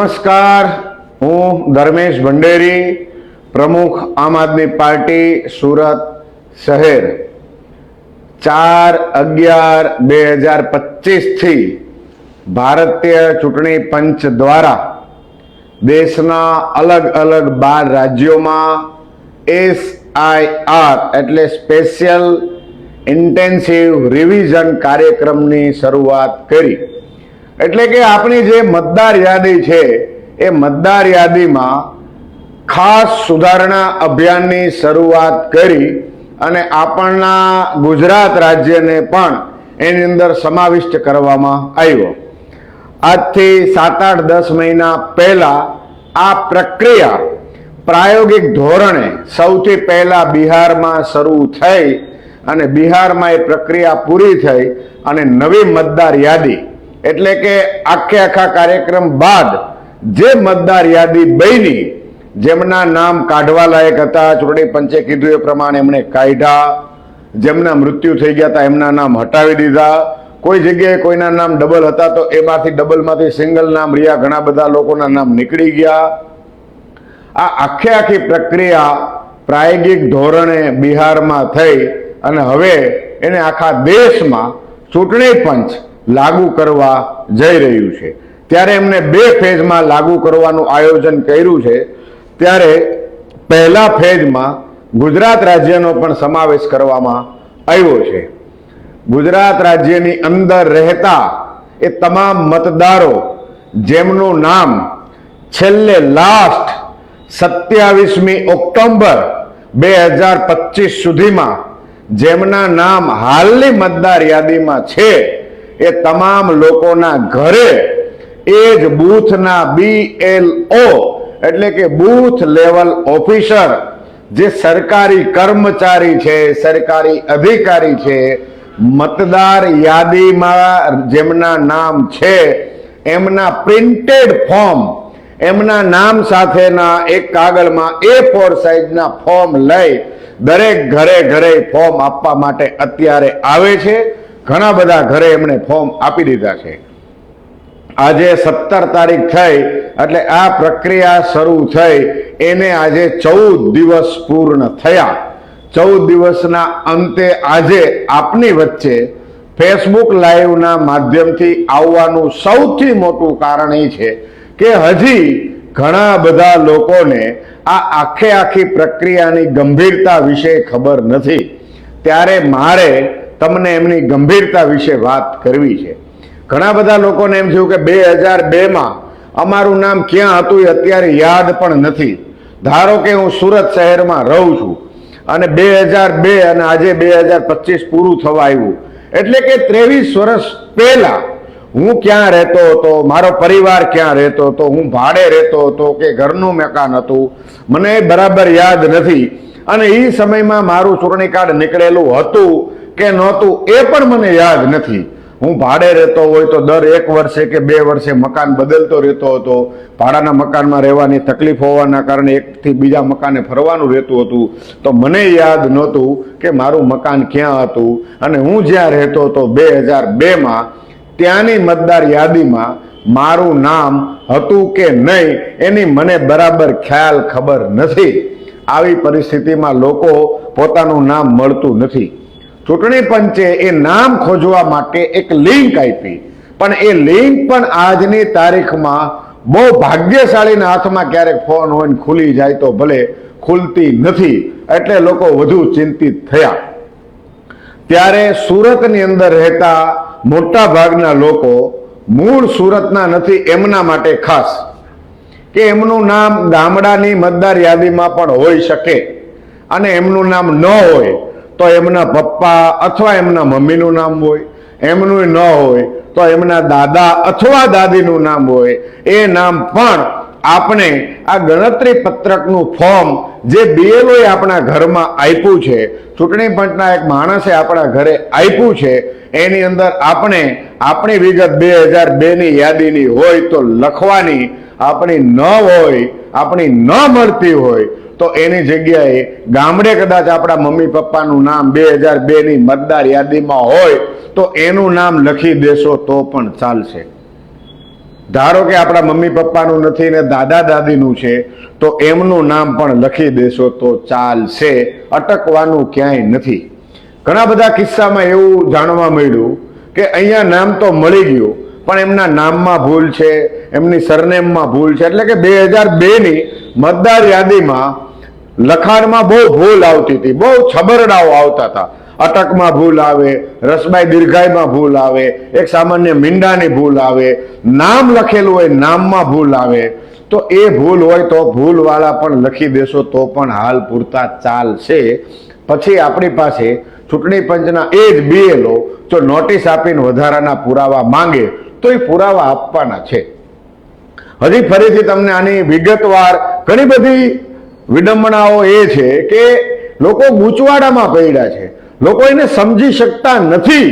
नमस्कार, हूँ धर्मेश भंडेरी, प्रमुख आम आदमी पार्टी सूरत शहर। 4/11/2025 थी भारतीय चूंटणी पंच द्वारा देशना अलग अलग 12 राज्यों में SIR एटले स्पेशियल इंटेन्सिव रिविजन कार्यक्रम की शुरुआत करी। એટલે કે આપણી જે મતદાર યાદી છે એ મતદાર યાદીમાં ખાસ સુધારણા અભિયાનની શરૂઆત કરી અને આપણના ગુજરાત રાજ્યને પણ એની અંદર સમાવિષ્ટ કરવામાં આવ્યો। આજથી 7-8-10 મહિના પહેલા આ પ્રક્રિયા પ્રાયોગિક ધોરણે સૌથી પહેલા બિહારમાં શરૂ થઈ અને બિહારમાં એ પ્રક્રિયા પૂરી થઈ અને નવી મતદાર યાદી એટલે કે આખે આખા કાર્યક્રમ બાદ જે મતદાર યાદી બની જેમના નામ કાઢવા લાયક હતા, ચૂંટણી પંચે કીધું એ પ્રમાણે એમણે કાઢ્યા, જેમના મૃત્યુ થઈ ગયા હતા એમના નામ હટાવી દીધા, કોઈ જગ્યાએ કોઈના નામ ડબલ હતા તો એમાંથી ડબલમાંથી સિંગલ નામ રહ્યા, ઘણા બધા લોકોના નામ નીકળી ગયા। આ આખે આખી પ્રક્રિયા પ્રાયોગિક ધોરણે બિહારમાં થઈ અને હવે એને આખા દેશમાં ચૂંટણી પંચ लागू करवा जई रह्यु छे। त्यारे एमने 2 फेज में लागू करवानुं आयोजन कर्युं छे। त्यारे पहला फेज में गुजरात राज्यनो पण समावेश करवामां आव्यो छे। गुजरात राज्यनी अंदर रहता ए तमाम मतदारों जेमनुं नाम छेल्ले लास्ट 27 ऑक्टोबर 2025 सुधीमां जेमना नाम हालनी मतदार यादीमां छे ए तमाम लोकोना घरे एज बूथना BLO एटले के बूथ लेवल ऑफिसर जे सरकारी कर्मचारी छे, सरकारी अधिकारी छे, मतदार यादी में जेमना नाम छे एमना प्रिंटेड फॉर्म एमना नाम साथेना एक कागळ में A4 साइज ना फॉर्म लई दरेक घरे घरे फॉर्म आपवा माटे अत्यारे आवे छे। घना बधा घरे एमणे फॉर्म आपी दीधा छे। आजे 17 तारीख थई एटले आ प्रक्रिया शरू थई एने आजे 14 दिवस पूर्ण थया। 14 दिवसना अंते आजे आपनी वच्चे फेसबुक लाइव ना माध्यमथी आववानुं सौथी मोटुं कारण ए छे के हजी घणा बधा लोकोने आ आखे आखी प्रक्रियानी गंभीरता विषे खबर नथी। त्यारे मारे तमने एमनी गंभीरता विषे बात करवी छे। घणा बधा लोकोने एम थयुं के 2002 में अमारुं नाम क्यां हतुं ए अत्यारे याद पण नथी। धारो के हूँ सूरत शहर में रहूं छुं अने 2002 अने आजे 2025 पूरुं थवा आव्युं एटले के 23 वर्ष पहेला हूँ क्यां रहतो हतो, मारो परिवार क्यां रहतो हतो, हूँ भाड़े रहतो हतो के घरनुं मकान हतुं मने बराबर याद नथी। अने ई समय में मारुं चूंटणी कार्ड निकळेलुं हतुं के नहोतुं ए पण मने याद नथी। हूँ भाड़े रहतो होय तो दर 1 वर्षे के 2 वर्षे मकान बदलतो रहतो हतो। भाड़ाना मकान में रहेवानी तकलीफ होवाना कारणे एक थी बीजा मकाने फरवानुं रहेतुं हतुं तो मने याद नहोतुं के मारुं मकान क्यां हतुं अने हूँ ज्यां रहतो हतो 2002 में त्यानी मतदार यादी में मारुं नाम हतुं के नहीं एनी मने बराबर ख्याल खबर नथी। आवी परिस्थिति में लोको पोतानुं नाम मळतुं नथी। चूंटणी पंचे ए नाम खोजवा माटे एक लिंक आपी पण ए लिंक पण आजनी तारीख में बहु भाग्यशाळीना हाथमां क्यारेक फोन होय खुली जाय तो भले खुलती नथी एटले लोको वधु चिंतित थया। त्यारे सूरतनी अंदर रहता मोटा भागना लोको मूळ सूरतना नथी एमना माटे खास के एमनुं नाम गामडानी मतदार यादीमां पण होई शके अने एमनुं नाम न होय तो एमना पप्पा अथवा एमना मम्मीनुं नाम होय, एमनुं न होय तो एमना दादा अथवा दादीनुं नाम होय। ए नाम पण आपणे आ गणतरी पत्रकनुं फॉर्म जे BLO ए आपणा घरमां आप्युं छे, चूंटणी पंचना एक माणसे आपणा घरे आप्युं छे एनी अंदर आपणे आपणी विगत 2002 नी यादीनी होय तो लखवानी, आपणी न होय आपणी न मळती होय तो एनी जग्याए गामडे कदाच आपड़ा मम्मी पप्पानुं नाम 2002 नी मतदार यादीमां होय तो एनुं नाम लखी देशो तो पण चालशे। ધારો કે આપણા મમ્મી પપ્પાનું નથી ને દાદા દાદીનું છે, તો એમનું નામ પણ લખી દેશો તો ચાલશે, અટકવાનું ક્યાંય નથી. ઘણા બધા કિસ્સામાં એવું જાણવા મળ્યું કે અહીંયા નામ તો મળી ગયું પણ એમના નામમાં ભૂલ છે, એમની સરનેમમાં ભૂલ છે. એટલે કે 2002ની મતદાર યાદીમાં લખાણમાં બહુ ભૂલ આવતી હતી, બહુ છબરડાઓ આવતા હતા. અટકમાં ભૂલ આવે, રસબાઈ દીર્ઘાઈમાં ભૂલ આવે, એક સામાન્ય મીંડાની ભૂલ આવે, નામ લખેલું હોય નામમાં ભૂલ આવે. તો એ ભૂલ હોય તો ભૂલવાળા પણ લખી દેશો તો પણ હાલ પૂરતા ચાલશે. પછી આપણી પાસે ચૂંટણી પંચના એ જ BLO જો નોટિસ આપીને વધારાના પુરાવા માંગે તો એ પુરાવા આપવાના છે. હજી ફરીથી તમને આની વિગતવાર ઘણી બધી વિડંબણાઓ એ છે કે લોકો ગૂંચવાડામાં પડ્યા છે. લોકો એને સમજી શકતા નથી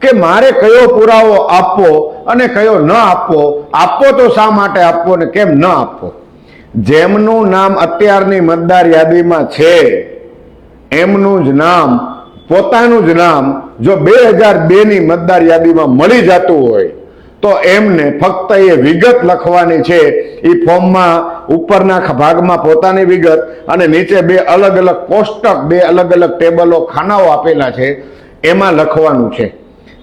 કે મારે કયો પુરાવો આપવો અને કયો ન આપવો, આપવો તો શા માટે આપવો ને કેમ ન આપવો. જેમનું નામ અત્યારની મતદાર યાદીમાં છે એમનું જ નામ, પોતાનું જ નામ જો 2002ની મતદાર યાદીમાં મળી જતું હોય તો એમને ફક્ત એ વિગત લખવાની છે. એ ફોર્મમાં ઉપરના ભાગમાં પોતાની વિગત અને નીચે 2 અલગ અલગ કોષ્ટક, 2 અલગ અલગ ટેબલો, ખાનાઓ આપેલા છે, એમાં લખવાનું છે.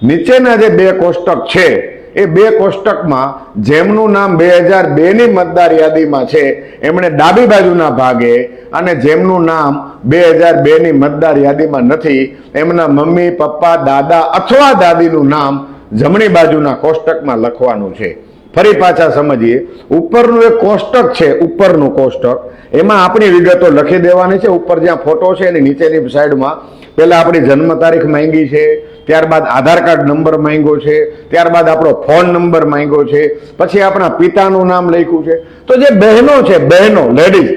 નીચેના જે 2 કોષ્ટક છે એ 2 કોષ્ટકમાં જેમનું નામ 2002ની મતદાર યાદીમાં છે એમણે ડાબી બાજુના ભાગે, અને જેમનું નામ 2002ની મતદાર યાદીમાં નથી એમના મમ્મી પપ્પા દાદા અથવા દાદીનું નામ જમણી બાજુના કોષ્ટકમાં લખવાનું છે. ફરી પાછા સમજીએ. ઉપરનું એક કોષ્ટક છે, ઉપરનું કોષ્ટક, એમાં આપણી વિગતો લખી દેવાની છે. ઉપર જ્યાં ફોટો છે એની નીચેની સાઈડમાં પહેલા આપણી જન્મ તારીખ માંગી છે, ત્યારબાદ આધાર કાર્ડ નંબર માંગ્યો છે, ત્યારબાદ આપણો ફોન નંબર માંગ્યો છે, પછી આપણા પિતાનું નામ લખ્યું છે. તો જે બહેનો છે, બહેનો લેડીઝ,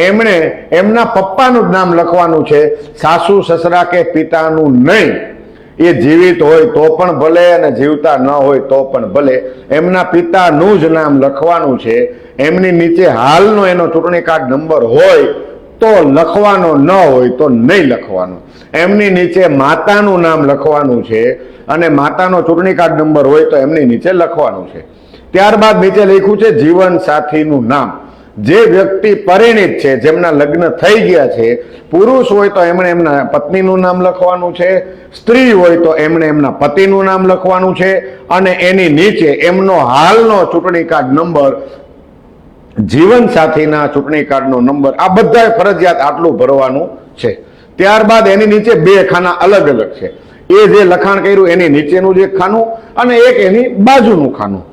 એમણે એમના પપ્પાનું જ નામ લખવાનું છે, સાસુ સસરા કે પિતાનું નહીં. એ જીવિત હોય તો પણ ભલે અને જીવતા ન હોય તો પણ ભલે, એમના પિતાનું જ નામ લખવાનું છે. એમની નીચે હાલનો એનો ચૂંટણી કાર્ડ નંબર હોય તો લખવાનો, ન હોય તો નહીં લખવાનો. એમની નીચે માતાનું નામ લખવાનું છે અને માતાનો ચૂંટણી કાર્ડ નંબર હોય તો એમની નીચે લખવાનું છે. ત્યારબાદ નીચે લખ્યું છે જીવન સાથીનું નામ. જે વ્યક્તિ પરિણીત છે, જેમના લગ્ન થઈ ગયા છે, પુરુષ હોય તો એમણે એમના પત્નીનું નામ લખવાનું છે, સ્ત્રી હોય તો એમણે એમના પતિનું નામ લખવાનું છે, અને એની નીચે એમનો હાલનો ચૂંટણી કાર્ડ નંબર, જીવન સાથીના ચૂંટણી કાર્ડનો નંબર, આ બધાએ ફરજિયાત આટલું ભરવાનું છે. ત્યારબાદ એની નીચે 2 ખાના અલગ અલગ છે. એ જે લખાણ કર્યું એની નીચેનું જે ખાનું અને એક એની બાજુનું ખાનું.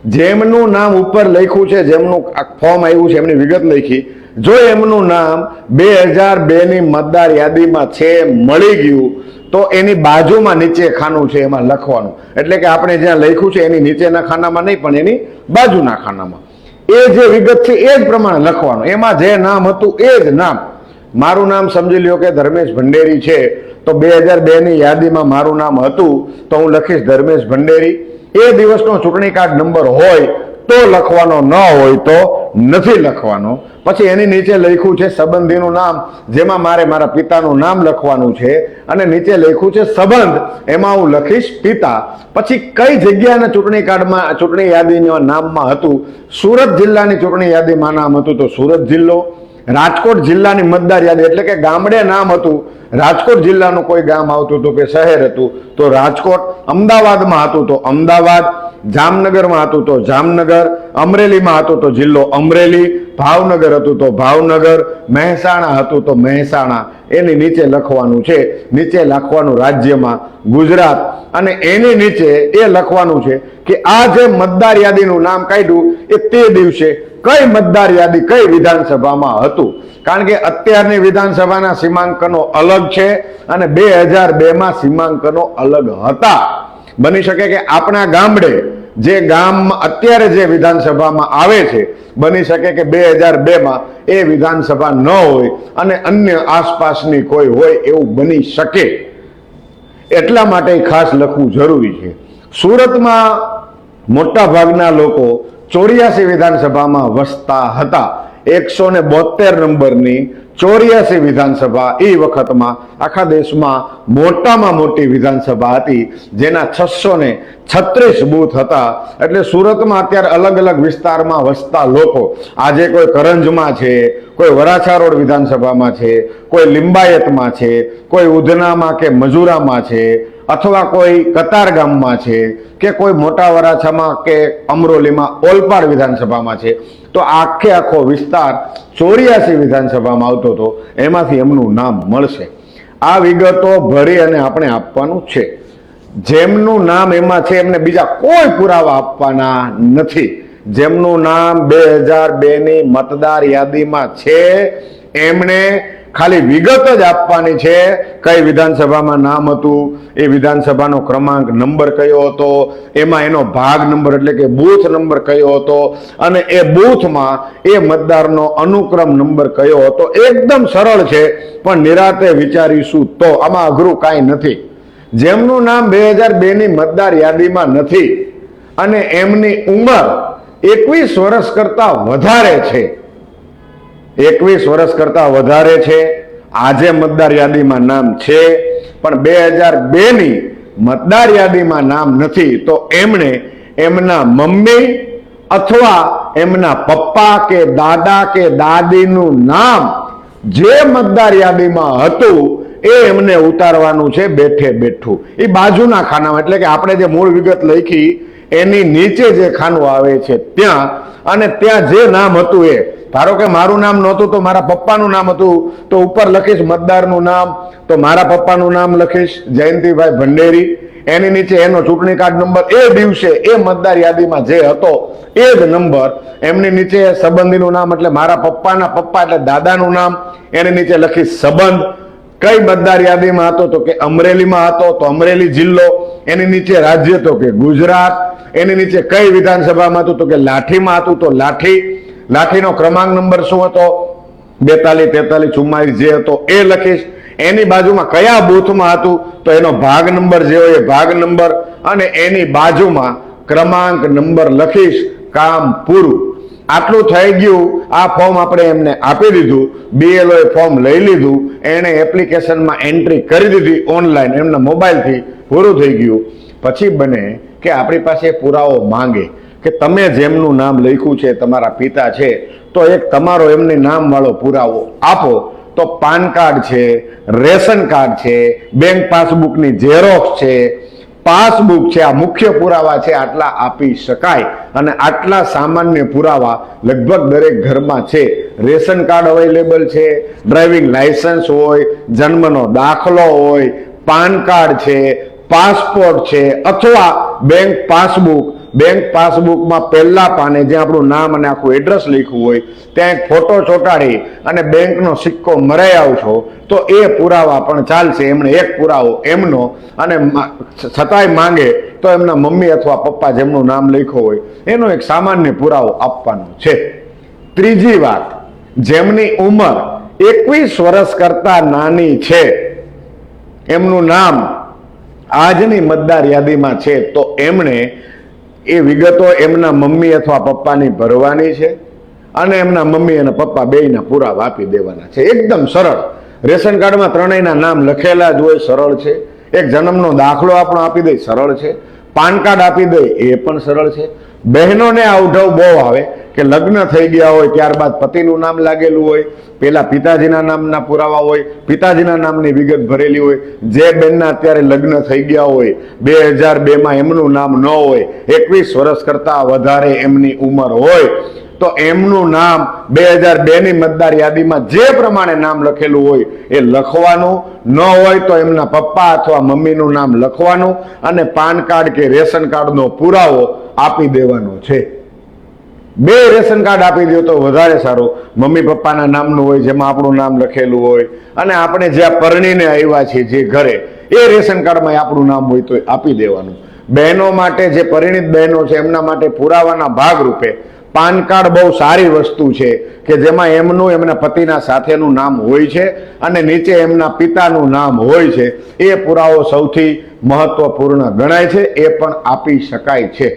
જેમનું નામ ઉપર લખ્યું છે, જેમનું ફોર્મ આવ્યું છે, એમની વિગત લખી, જો એમનું નામ 2002ની મતદાર યાદીમાં છે, મળી ગયું, તો એની બાજુમાં નીચે ખાનું છે એમાં લખવાનું. એટલે કે આપણે જ્યાં લખ્યું છે એની નીચેના ખાનામાં નહીં પણ એની બાજુના ખાનામાં એ જે વિગત છે એ જ પ્રમાણે લખવાનું. એમાં જે નામ હતું એ જ નામ. મારું નામ સમજી લ્યો કે ધર્મેશ ભંડેરી છે, તો 2002ની યાદીમાં મારું નામ હતું તો હું લખીશ ધર્મેશ ભંડેરી. એ દિવસનો ચૂંટણી કાર્ડ નંબર હોય તો લખવાનો, ન હોય તો નથી લખવાનો. પછી એની નીચે લખ્યું છે સંબંધીનું નામ, જેમાં મારે મારા પિતાનું નામ લખવાનું છે, અને નીચે લખ્યું છે સંબંધ, એમાં હું લખીશ પિતા. પછી કઈ જગ્યાના ચૂંટણી કાર્ડમાં, ચૂંટણી યાદીના નામમાં હતું, સુરત જિલ્લાની ચૂંટણી યાદીમાં નામ હતું તો સુરત જિલ્લો, રાજકોટ જિલ્લાની મતદાર યાદી એટલે કે ગામડે નામ હતું, રાજકોટ જિલ્લાનું કોઈ ગામ આવતું હતું કે શહેર હતું તો રાજકોટ, અમદાવાદમાં હતું તો અમદાવાદ, જામનગરમાં હતું તો જામનગર, અમરેલીમાં હતું તો જિલ્લો અમરેલી, ભાવનગર હતું તો ભાવનગર, મહેસાણા હતું તો મહેસાણા. એની નીચે લખવાનું છે. નીચે લખવાનું રાજ્યમાં ગુજરાત, અને એની નીચે એ લખવાનું છે કે આ જે મતદાર યાદીનું નામ કાઢ્યું એ તે દિવસે કઈ મતદાર યાદી કઈ વિધાનસભામાં હતું. કારણ કે અત્યારની વિધાનસભાના સીમાંકનો અલગ છે અને 2002માં સીમાંકનો અલગ હતા. બની શકે કે આપણા ગામડે જે ગામ અત્યારે જે વિધાનસભામાં આવે છે, બની શકે કે 2002માં એ વિધાનસભા ન હોય અને અન્ય આસપાસની કોઈ હોય એવું બની શકે. એટલા માટે ખાસ લખવું જરૂરી છે. સુરતમાં મોટા ભાગના લોકો 84 વિધાનસભામાં વસતા હતા. 172 નંબરની 84 વિધાનસભા એ વખતમાં આખા દેશમાં મોટામાં મોટી વિધાનસભા હતી, જેના 636 બૂથ હતા. એટલે સુરતમાં અત્યારે અલગ અલગ વિસ્તારમાં વસતા લોકો આજે કોઈ કરંજમાં છે, કોઈ વરાછા રોડ વિધાનસભામાં છે, કોઈ લિંબાયતમાં છે, કોઈ ઉધનામાં કે મજુરામાં છે, અથવા કોઈ કતારગામમાં છે, કે કોઈ મોટા વરાછામાં કે અમરોલીમાં ઓલપાડ વિધાનસભામાં છે. તો આખો વિસ્તાર 84 વિધાનસભામાં આવતો હતો, એમાંથી એમનું નામ મળશે. આ વિગતો ભરી અને આપણે આપવાનું છે. જેમનું નામ એમાં છે એમને બીજા કોઈ પુરાવા આપવાના નથી. જેમનું નામ 2002ની મતદાર યાદીમાં છે એમણે ખાલી વિગત જ આપવાની છે. કઈ વિધાનસભામાં નામ હતું, એ વિધાનસભાનો ક્રમાંક નંબર કયો હતો, એમાં એનો ભાગ નંબર એટલે કે બૂથ નંબર કયો હતો, અને એ બૂથમાં એ મતદારનો અનુક્રમ નંબર કયો હતો. એકદમ સરળ છે, પણ નિરાતે વિચારીશું તો આમાં અઘરું કાંઈ નથી. જેમનું નામ 2002ની મતદાર યાદીમાં નથી અને એમની ઉંમર 21 વર્ષ કરતા વધારે છે, 21 વર્ષ કરતા વધારે છે, આજે મતદાર યાદીમાં નામ છે પણ 2002ની મતદાર યાદીમાં નામ નથી, તો એમણે એમના મમ્મી અથવા એમના પપ્પા કે દાદા કે દાદીનું નામ જે મતદાર યાદીમાં હતું એ એમને ઉતારવાનું છે બેઠે બેઠું. એ બાજુના ખાનામાં, એટલે કે આપણે જે મૂળ વિગત લખી એની નીચે જે ખાનું આવે છે ત્યાં, અને ત્યાં જે નામ હતું એ, ધારો કે મારું નામ નહોતું તો મારા પપ્પાનું નામ હતું, તો ઉપર લખીશ મતદારનું નામ, તો મારા પપ્પાનું નામ લખીશ જયંતિભાઈ ભંડેરી, એની નીચે એનો ચૂંટણી કાર્ડ નંબર એ દિવસે એ મતદાર યાદીમાં જે હતો એ જ નંબર, એમની નીચે સંબંધીનું નામ એટલે મારા પપ્પાના પપ્પા એટલે દાદાનું નામ, એની નીચે લખીશ સંબંધ. કઈ મતદાર યાદીમાં હતો તો કે અમરેલીમાં હતો, તો અમરેલી જિલ્લો, એની નીચે રાજ્ય તો કે ગુજરાત, એની નીચે કઈ વિધાનસભામાં હતું તો કે લાઠીમાં હતું, તો લાઠી, લાઠીનો ક્રમાંક નંબર શું હતો 42, 43, 44 જે હતો એ લખીશ. એની બાજુમાં કયા બૂથમાં હતું તો એનો ભાગ નંબર જે હોય એ ભાગ નંબર, અને એની બાજુમાં ક્રમાંક નંબર લખીશ. કામ પૂરું. આટલું થઈ ગયું. આ ફોર્મ આપણે એમને આપી દીધું, BLO એ ફોર્મ લઈ લીધું, એણે એપ્લિકેશનમાં એન્ટ્રી કરી દીધી ઓનલાઈન એમના મોબાઈલથી, પૂરું થઈ ગયું. પછી બને કે આપણી પાસે પુરાવો માંગે કે તમે જેમનું નામ લખ્યું છે તમારા પિતા છે, તો એક તમારો એમને નામ વાળો પુરાવો આપો. તો પાન કાર્ડ છે, રેશન કાર્ડ છે, બેંક પાસબુકની ઝેરોક્સ છે, પાસબુક છે, આ મુખ્ય પુરાવા છે, આટલા આપી શકાય. અને આટલા સામાન્ય પુરાવા લગભગ દરેક ઘરમાં છે. રેશન કાર્ડ અવેલેબલ છે, ડ્રાઇવિંગ લાયસન્સ હોય, જન્મનો દાખલો હોય, પાન કાર્ડ છે, પાસપોર્ટ છે, અથવા બેંક પાસબુક. બેંક પાસબુકમાં પહેલા પાને જે આપણું નામ અને આખું એડ્રેસ લખ્યું હોય ત્યાં એક ફોટો ચોંટાડી અને બેંકનો સિક્કો મરાઈ આવશો તો એ પુરાવા પણ ચાલશે. એમણે એક પુરાવો એમનો, અને છતાંય માંગે તો એમના મમ્મી અથવા પપ્પા જેમનું નામ લખ્યું હોય એનો એક સામાન્ય પુરાવો આપવાનો છે. ત્રીજી વાત, જેમની ઉંમર 21 વર્ષ કરતા નાની છે, એમનું નામ આજની મતદાર યાદીમાં છે, તો એમણે એ વિગતો એમના મમ્મી અથવા પપ્પાની ભરવાની છે, અને એમના મમ્મી અને પપ્પા બેયના પુરાવા આપી દેવાના છે. એકદમ સરળ. રેશન કાર્ડમાં ત્રણેયના નામ લખેલા જ હોય, સરળ છે. એક જન્મનો દાખલો આપણો આપી દે, સરળ છે. પાન કાર્ડ આપી દે, એ પણ સરળ છે. બહેનોને આ ઉઢવ બહુ આવે કે લગ્ન થઈ ગયા હોય ત્યારબાદ પતિનું નામ લાગેલું હોય, પેલા પિતાજીના નામના પુરાવા હોય, પિતાજીના નામની વિગત ભરેલી હોય. જે બેનના અત્યારે લગ્ન થઈ ગયા હોય 2002માં એમનું નામ ન હોય, 21 વર્ષ કરતા વધારે એમની ઉંમર હોય, તો એમનું નામ 2002ની મતદાર યાદીમાં જે પ્રમાણે નામ લખેલું હોય એ લખવાનું. ન હોય તો એમના પપ્પા અથવા મમ્મીનું નામ લખવાનું, અને પાન કાર્ડ કે રેશન કાર્ડનો પુરાવો આપી દેવાનો છે. 2 રેશન કાર્ડ આપી દો તો વધારે સારું. મમ્મી પપ્પાના નામનું હોય જેમાં આપણું નામ લખેલું હોય, અને આપણે જ્યાં પરણીને આવ્યા છીએ જે ઘરે એ રેશન કાર્ડમાં આપણું નામ હોય તો આપી દેવાનું. બહેનો માટે, જે પરિણીત બહેનો છે એમના માટે પુરાવાના ભાગરૂપે પાન કાર્ડ બહુ સારી વસ્તુ છે કે જેમાં એમનું, એમના પતિના સાથેનું નામ હોય છે અને નીચે એમના પિતાનું નામ હોય છે. એ પુરાવો સૌથી મહત્વપૂર્ણ ગણાય છે, એ પણ આપી શકાય છે.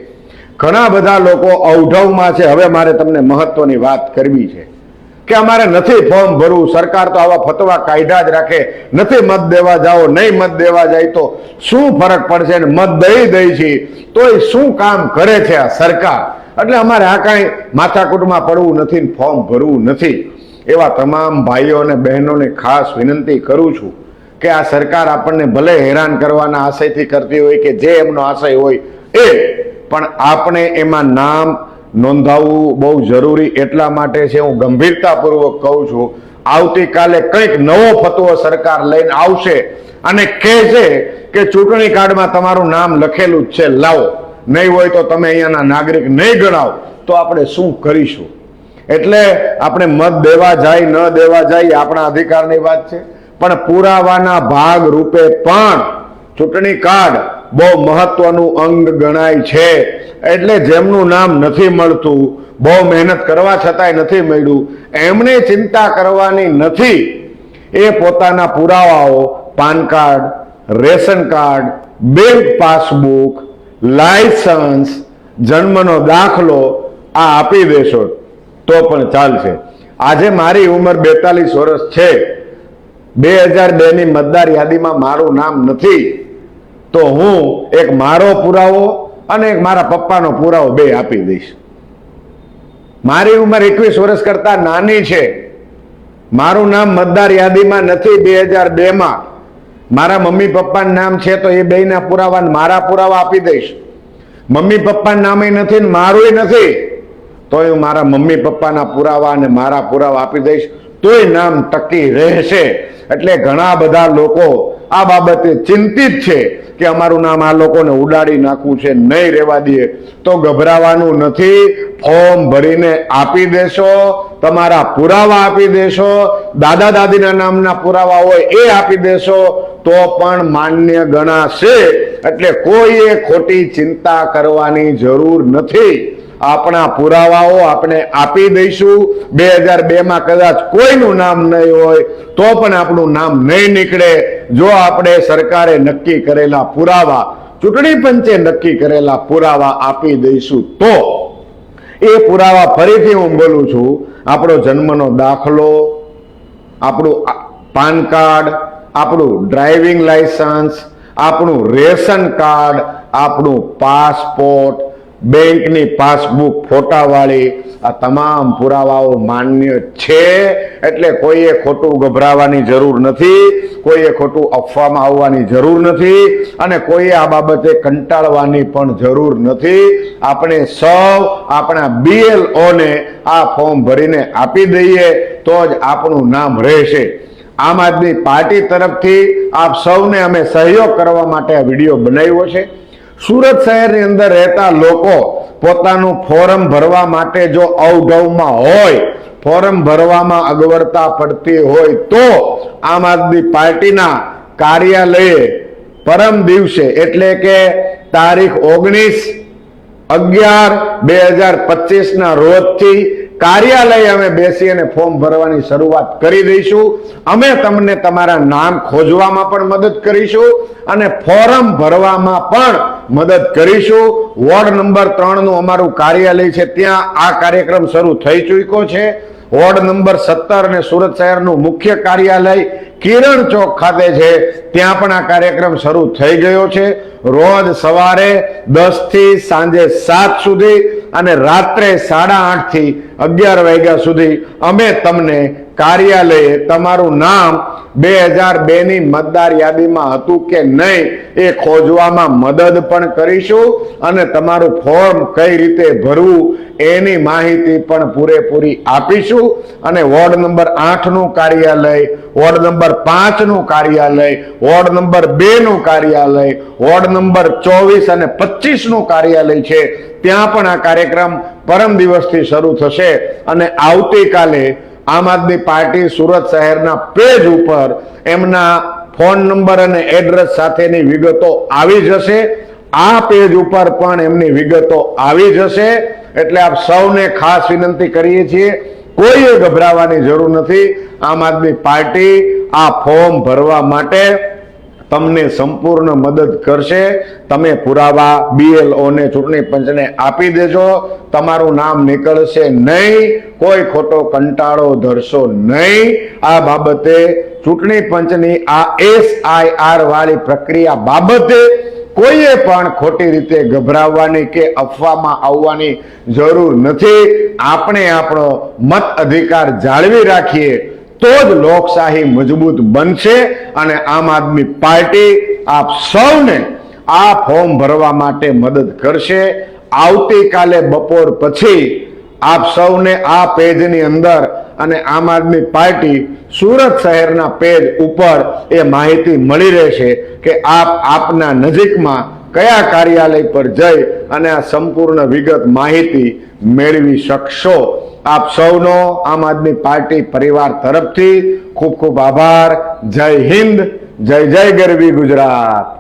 ઘણા બધા લોકો અવઢવમાં છે. હવે મારે તમને મહત્વની વાત કરવી છે. કે અમારે નથી ફોર્મ ભરવું, સરકાર તો આવા ફતવા કાઢ્યા જ રાખે, નથી મત દેવા જાઓ, નહીં મત દેવા જાય તો શું ફરક પડશે, મત દઈ છે તોય શું કામ કરે છે આ સરકાર, એટલે અમારે આ કાંઈ માથાકૂટમાં પડવું નથી, ફોર્મ ભરવું નથી. એવા તમામ ભાઈઓ અને બહેનોને ખાસ વિનંતી કરું છું કે આ સરકાર આપણને ભલે હેરાન કરવાના આશયથી કરતી હોય કે જે એમનો આશય હોય એ, પણ આપણે એમાં નામ નોંધાવવું બહુ જરૂરી એટલા માટે છે. હું ગંભીરતાપૂર્વક કહું છું, આવતીકાલે કંઈક નવો ફતવો સરકાર લઈને આવશે અને કહેશે કે ચૂંટણી કાર્ડમાં તમારું નામ લખેલું જ છે, લાવો, નહીં હોય તો તમે અહીંયાના નાગરિક નહીં ગણાવો, તો આપણે શું કરીશું? એટલે આપણે મત દેવા જાય ન દેવા જાય આપણા અધિકારની વાત છે, પણ પુરાવાના ભાગ રૂપે પણ ચૂંટણી કાર્ડ બહુ મહત્વનું અંગ ગણાય છે. એટલે જેમનું નામ નથી મળતું, બહુ મહેનત કરવા છતાંય નથી મળ્યું, એમને ચિંતા કરવાની નથી. એ પોતાના પુરાવાઓ PAN card, ration card, bank passbook, licence, જન્મનો દાખલો આ આપી દેશો તો પણ ચાલશે. આજે મારી ઉંમર 42 વર્ષ છે, 2002 ની મતદાર યાદીમાં મારું નામ નથી, તો હું એક મારો પુરાવો અને એક મારા પપ્પાનો પુરાવો બે આપી દઈશ. મારી ઉંમર 21 વર્ષ કરતા નાની છે, મારું નામ મતદાર યાદીમાં નથી 2002માં, મારા મમ્મી પપ્પાનું નામ છે તો એ બેયના પુરાવા મારા પુરાવા આપી દઈશ. મમ્મી પપ્પાનું નામે નથી ને મારું નથી, તોય હું મારા મમ્મી પપ્પાના પુરાવા અને મારા પુરાવા આપી દઈશ, તોય નામ ટકી રહેશે. એટલે ઘણા બધા લોકો આ બાબતે ચિંતિત છે કે અમારું નામ આ લોકોને ઉડાડી નાખવું છે, નહીં રહેવા દઈએ. તો ગભરાવાનું નથી, ફોર્મ ભરીને આપી દેશો, તમારા પુરાવા આપી દેશો, દાદા દાદીના નામના પુરાવા હોય એ આપી દેશો તો પણ માન્ય ગણાશે. એટલે કોઈએ ખોટી ચિંતા કરવાની જરૂર નથી. આપણા પુરાવાઓ આપણે આપી દઈશું. 2002માં કદાચ કોઈનું નામ નહીં હોય તો પણ આપણું નામ નહીં નીકળે જો આપણે સરકારે નક્કી કરેલા પુરાવા, ચૂંટણી પંચે નક્કી કરેલા પુરાવા આપી દઈશું. તો એ પુરાવા ફરીથી હું બોલું છું, આપણો જન્મનો દાખલો, આપણું પાન કાર્ડ, આપણું ડ્રાઇવિંગ લાયસન્સ, આપણું રેશન કાર્ડ, આપણું પાસપોર્ટ, બેંકની પાસબુક ફોટાવાળી, આ તમામ પુરાવાઓ માન્ય છે. એટલે કોઈએ ખોટું ગભરાવાની જરૂર નથી, કોઈએ ખોટું અફવામાં આવવાની જરૂર નથી અને કોઈએ આ બાબતે કંટાળવાની પણ જરૂર નથી. આપણે સૌ આપણા BLOને આ ફોર્મ ભરીને આપી દઈએ તો જ આપણું નામ રહેશે. આમ આદમી પાર્ટી તરફથી આપ સૌને અમે સહયોગ કરવા માટે આ વિડીયો બનાવ્યો છે. સુરત શહેરની અંદર રહેતા લોકો પોતાનું ફોર્મ ભરવા માટે જો અવઢવમાં હોય, ફોર્મ ભરવામાં અગવડતા પડતી હોય તો આમ આદમી પાર્ટીના કાર્યાલયે પરમ દિવસે એટલે કે તારીખ 19/11/2025 રોજથી કાર્યાલય અમે બેસી અને ફોર્મ ભરવાની શરૂઆત કરી દઈશું. અમે તમને તમારા નામ ખોજવામાં પણ મદદ કરીશું અને ફોર્મ ભરવામાં પણ મદદ કરીશું. વોર્ડ નંબર 3 નું અમારું કાર્યાલય છે, ત્યાં આ કાર્યક્રમ શરૂ થઈ ચૂક્યો છે. વોર્ડ નંબર 17 અને સુરત શહેરનું મુખ્ય કાર્યાલય કિરણ ચોક ખાતે છે, ત્યાં પણ આ કાર્યક્રમ શરૂ થઈ ગયો છે. રોજ સવારે 10 થી સાંજે 7 સુધી અને રાત્રે 8:30 થી 11 વાગ્યા સુધી અમે તમને કાર્યાલયે તમારું નામ 2002 ની મતદાર યાદીમાં હતું કે નહીં એ ખોજવામાં મદદ પણ કરીશું અને તમારું ફોર્મ કઈ રીતે ભરવું એની માહિતી પણ પૂરેપૂરી આપીશું. અને વોર્ડ નંબર 8 નું કાર્યાલય, વોર્ડ નંબર 5 નું કાર્યાલય, વોર્ડ નંબર 2 નું કાર્યાલય, વોર્ડ નંબર 24 અને 25 નું કાર્યાલય છે, ત્યાં પણ આ કાર્યક્રમ પરમ દિવસથી શરૂ થશે. અને આવતીકાલે આમ આદમી પાર્ટી સુરત શહેરના પેજ ઉપર એમના ફોન નંબર અને એડ્રેસ સાથેની વિગતો આવી જશે. આ પેજ ઉપર પણ એમની વિગતો આવી જશે. એટલે આપ સૌને ખાસ વિનંતી કરીએ છીએ, કોઈએ ગભરાવાની જરૂર નથી. આમ આદમી પાર્ટી આ ફોર્મ ભરવા માટે તમને સંપૂર્ણ મદદ કરશે. તમે પુરાવા BLO ને ચૂંટણી પંચને આપી દેજો. તમારું નામ નીકળશે નહીં. કોઈ ખોટો કંટાળો ધરશો નહીં. આ બાબતે ચૂંટણી પંચની આ SIR વાળી પ્રક્રિયા બાબતે કોઈએ પણ ખોટી રીતે ગભરાવવાની કે અફવામાં આવવાની જરૂર નથી. આપણે આપણો મત અધિકાર જાળવી રાખીએ તો જ લોકશાહી મજબૂત બનશે. અને આમ આદમી પાર્ટી આપ સૌને આ ફોર્મ ભરવા માટે મદદ કરશે. આવતીકાલે બપોર પછી આપ સૌને આ પેજની અંદર અને આમ આદમી પાર્ટી સુરત શહેરના પેજ ઉપર એ માહિતી મળી રહેશે કે આપ આપના નજીકમાં કયા કાર્યાલય પર જઈ અને આ સંપૂર્ણ વિગત માહિતી મેળવી શકશો. આપ સૌનો આમ આદમી પાર્ટી પરિવાર તરફથી ખૂબ ખૂબ આભાર. જય હિન્દ, જય જય ગરવી ગુજરાત.